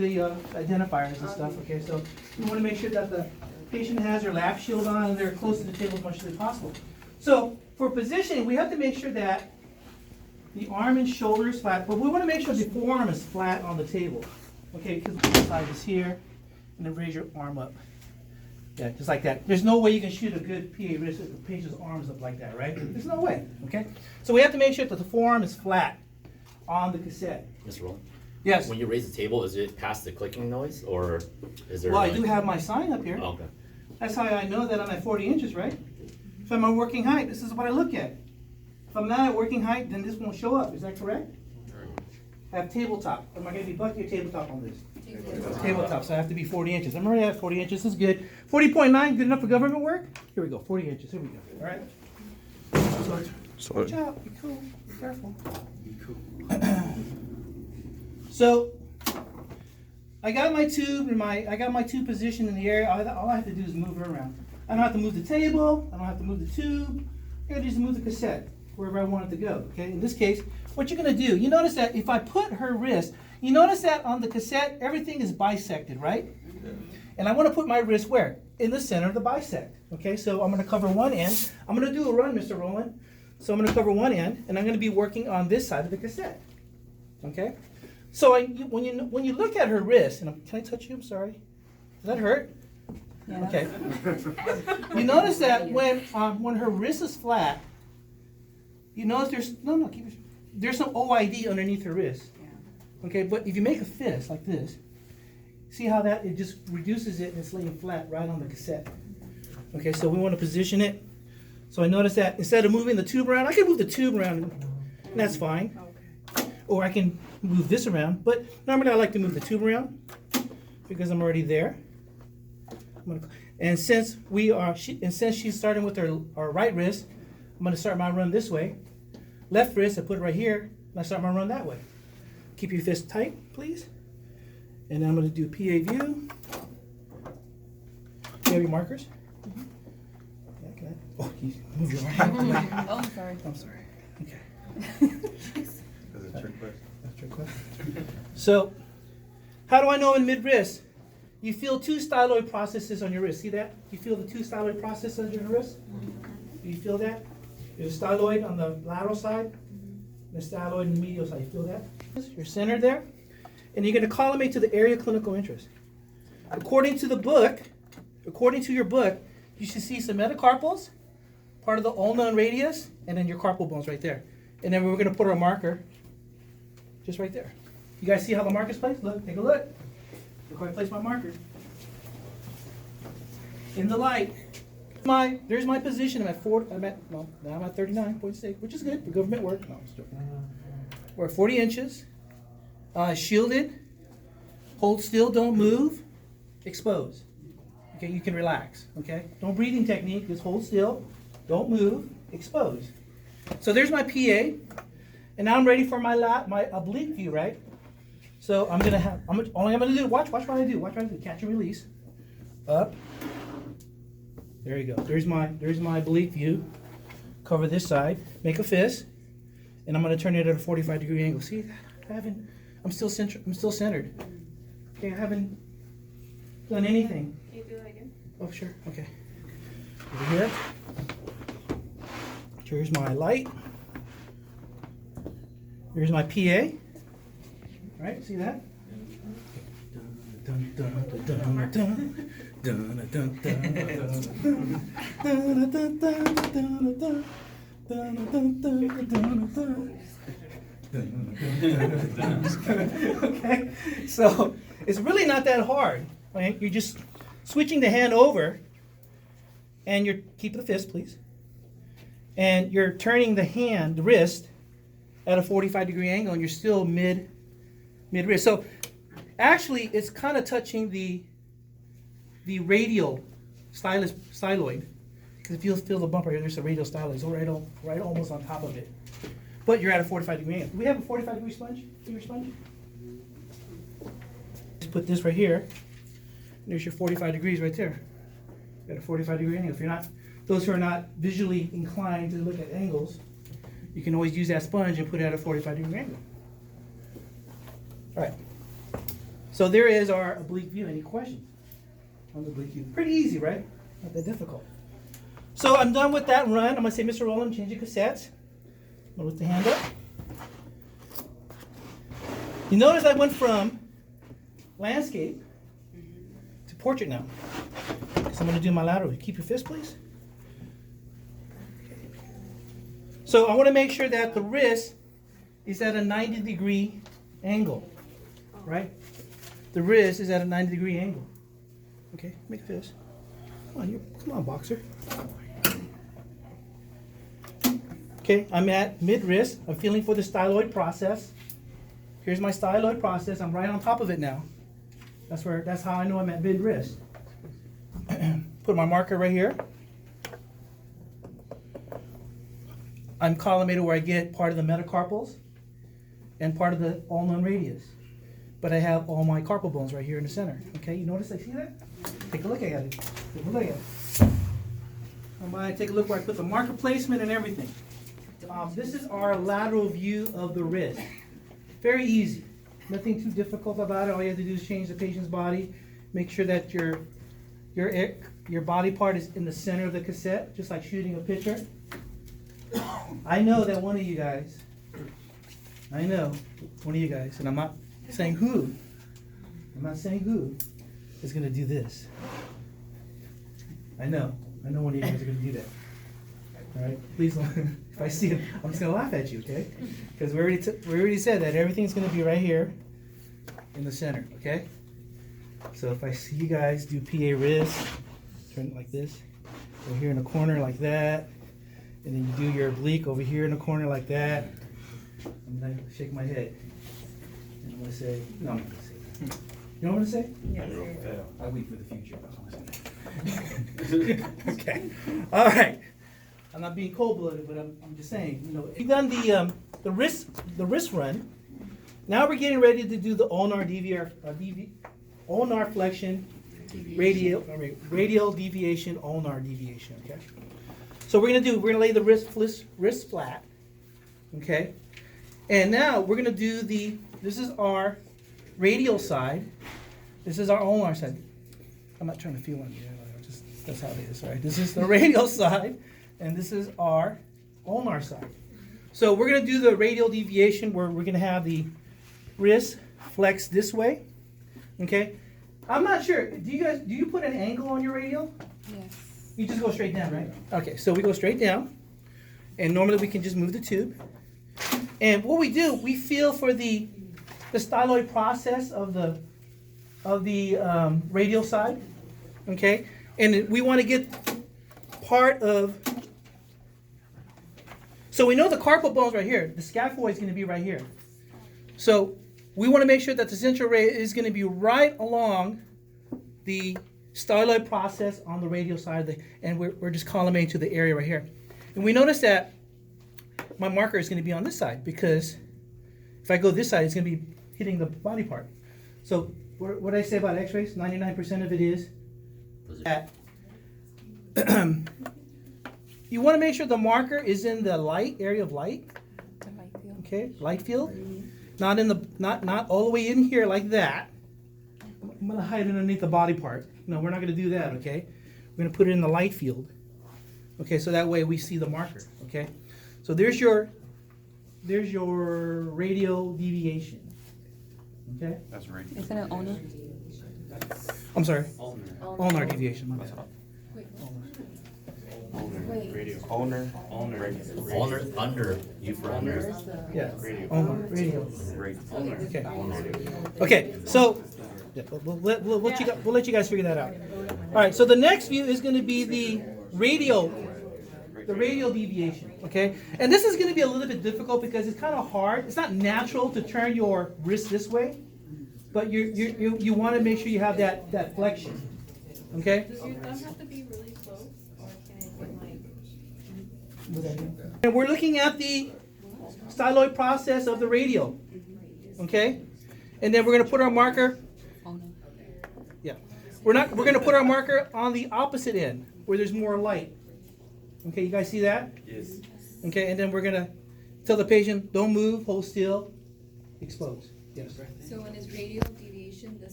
identifiers and stuff, okay? So we want to make sure that the patient has their lap shield on and they're close to the table as much as possible. So for positioning, we have to make sure that the arm and shoulder is flat, but we want to make sure the forearm is flat on the table, okay? Because the side is here, and then raise your arm up. Yeah, just like that. There's no way you can shoot a good PA wrist with the patient's arms up like that, right? There's no way, okay? So we have to make sure that the forearm is flat on the cassette. Mr. Roland? Yes. When you raise the table, is it past the clicking noise, or is there? Well, I like- do have my sign up here. Oh, okay. That's how I know that I'm at 40 inches, right? If I'm at working height, this is what I look at. If I'm not at working height, then this won't show up. Is that correct? I have tabletop. Am I going to be bucky or tabletop on this? Tabletop, so I have to be 40 inches. I'm already at 40 inches. This is good. 40.9, good enough for government work? Here we go, 40 inches. Here we go. All right? So, watch out. Be cool. Be careful. Be cool. So, I got my tube and I got my tube positioned in the area. All I have to do is move it around. I don't have to move the table. I don't have to move the tube. I gotta just move the cassette wherever I want it to go. Okay. In this case, what you're gonna do, you notice that if I put her wrist, you notice that on the cassette everything is bisected, right? And I want to put my wrist where? In the center of the bisect. Okay. So I'm gonna cover one end. I'm gonna do a run, Mr. Roland. So I'm gonna cover one end, and I'm gonna be working on this side of the cassette. Okay. So when you look at her wrist, and can I touch you? I'm sorry. Does that hurt? Yeah. Okay. You notice that when her wrist is flat, you notice there's some OID underneath her wrist. Okay, but if you make a fist like this, see how that it just reduces it and it's laying flat right on the cassette. Okay, so we want to position it. So I notice that instead of moving the tube around, I can move the tube around, and that's fine. Or I can move this around, but normally I like to move the tube around because I'm already there. And since she's starting with her right wrist, I'm going to start my run this way. Left wrist, I put it right here, and I start my run that way. Keep your fist tight, please. And then I'm going to do PA view. You have your markers? Yeah, can I? Oh, you move your right. Oh, I'm sorry. I'm sorry. Okay. That's a trick question. That's a trick question. So, how do I know in mid-wrist? You feel two styloid processes on your wrist. See that? You feel the two styloid processes on your wrist? Do you feel that? There's a styloid on the lateral side, and a styloid in the medial side. You feel that? You're centered there. And you're going to collimate to the area of clinical interest. According to the book, according to your book, you should see some metacarpals, part of the ulna and radius, and then your carpal bones right there. And then we're going to put our marker just right there. You guys see how the marker's placed? Look, take a look. Look where I place my marker. In the light. There's my position. I'm at 39.6, which is good for government work. No, I'm just joking. We're at 40 inches. Shielded. Hold still, don't move. Expose. Okay, you can relax. Okay? No breathing technique, just hold still. Don't move. Expose. So there's my PA. And now I'm ready for my oblique view, right? So all I'm gonna do, watch what I do. Watch what I do. Catch and release. Up. There you go. There's my oblique view. Cover this side. Make a fist. And I'm gonna turn it at a 45-degree angle. See, I'm still centered. Okay, I haven't done anything. Can you do that again? Oh, sure. Okay. Over here. Here's my light. Here's my PA. Right? See that? Okay, so it's really not that hard. Right? You're just switching the hand over, and you're keep the fist, please, and you're turning the wrist, at a 45-degree angle, and you're still mid-wrist. So actually, it's kind of touching the radial styloid. Because if you feel the bump right here, there's a radial styloid. It's right almost on top of it. But you're at a 45-degree angle. Do we have a 45-degree sponge? Finger sponge? Just put this right here. There's your 45 degrees right there. You're at a 45-degree angle. If you're not, those who are not visually inclined to look at angles, you can always use that sponge and put it at a 45-degree angle. All right. So there is our oblique view. Any questions on the oblique view? Pretty easy, right? Not that difficult. So I'm done with that run. I'm going to say, Mr. Rowland, change your cassettes. I'm going to lift the hand up. You notice I went from landscape to portrait now. So I'm going to do my lateral. Keep your fist, please. So I want to make sure that the wrist is at a 90-degree angle, right? The wrist is at a 90-degree angle. Okay, make a fist. Come on, boxer. Okay, I'm at mid-wrist. I'm feeling for the styloid process. Here's my styloid process. I'm right on top of it now. That's how I know I'm at mid-wrist. Put my marker right here. I'm collimated where I get part of the metacarpals and part of the ulnar radius. But I have all my carpal bones right here in the center. Okay, you notice I see that? Take a look at it. Take a look at it. I'm going to take a look where I put the marker placement and everything. This is our lateral view of the wrist. Very easy. Nothing too difficult about it. All you have to do is change the patient's body. Make sure that your body part is in the center of the cassette, just like shooting a picture. I know that one of you guys, and I'm not saying who, is going to do this. I know one of you guys are going to do that. All right, please don't. If I see it, I'm just going to laugh at you, okay? Because we already said that everything's going to be right here in the center, okay? So if I see you guys do PA wrist, turn it like this, over here in the corner like that, and then you do your oblique over here in the corner like that, I'm going to shake my head. And I'm going to say, no, I'm not going to say that. You know what I'm going to say? Yes. I'll wait for the future. Okay. All right. I'm not being cold-blooded, but I'm just saying, we've done the wrist run. Now we're getting ready to do the ulnar ulnar flexion, radial deviation, ulnar deviation. Okay. So we're gonna lay the wrist flat. Okay. And now we're gonna do this is our radial side. This is our ulnar side. I'm not trying to feel on you. That's how it is, right? This is the radial side, and this is our ulnar side. So we're going to do the radial deviation where we're going to have the wrist flex this way. Okay? I'm not sure. Do you put an angle on your radial? Yes. You just go straight down, right? Okay, so we go straight down, and normally we can just move the tube. And what we do, we feel for the styloid process of the radial side. Okay? And we want to get part of, so we know the carpal bone's right here. The scaphoid is going to be right here. So we want to make sure that the central ray is going to be right along the styloid process on the radial side, and we're just collimating to the area right here. And we notice that my marker is going to be on this side because if I go this side, it's going to be hitting the body part. So what did I say about x-rays? 99% of it is that you want to make sure the marker is in the light area of light. The light field. Okay, light field. Not in the not all the way in here like that. I'm gonna hide it underneath the body part. No, we're not gonna do that, okay? We're gonna put it in the light field. Okay, so that way we see the marker. Okay? So there's your radial deviation. Okay? That's right. Isn't it ulnar? I'm sorry. Ulnar deviation. My bad. Owner. Ulnar, under, you for under. Yeah. Ulnar, radial. Right. Okay. Okay. So yeah, we'll let you guys figure that out. All right. So the next view is going to be the radial deviation. Okay. And this is going to be a little bit difficult because it's kind of hard. It's not natural to turn your wrist this way, but you want to make sure you have that flexion. Okay. Does your thumb have to be really close, or can it be And we're looking at the styloid process of the radial. Okay? And then we're going to put our marker. Ulnar. Yeah. We're going to put our marker on the opposite end where there's more light. Okay, you guys see that? Yes. Okay, and then we're going to tell the patient, don't move, hold still, expose. Yes. So when is radial deviation position this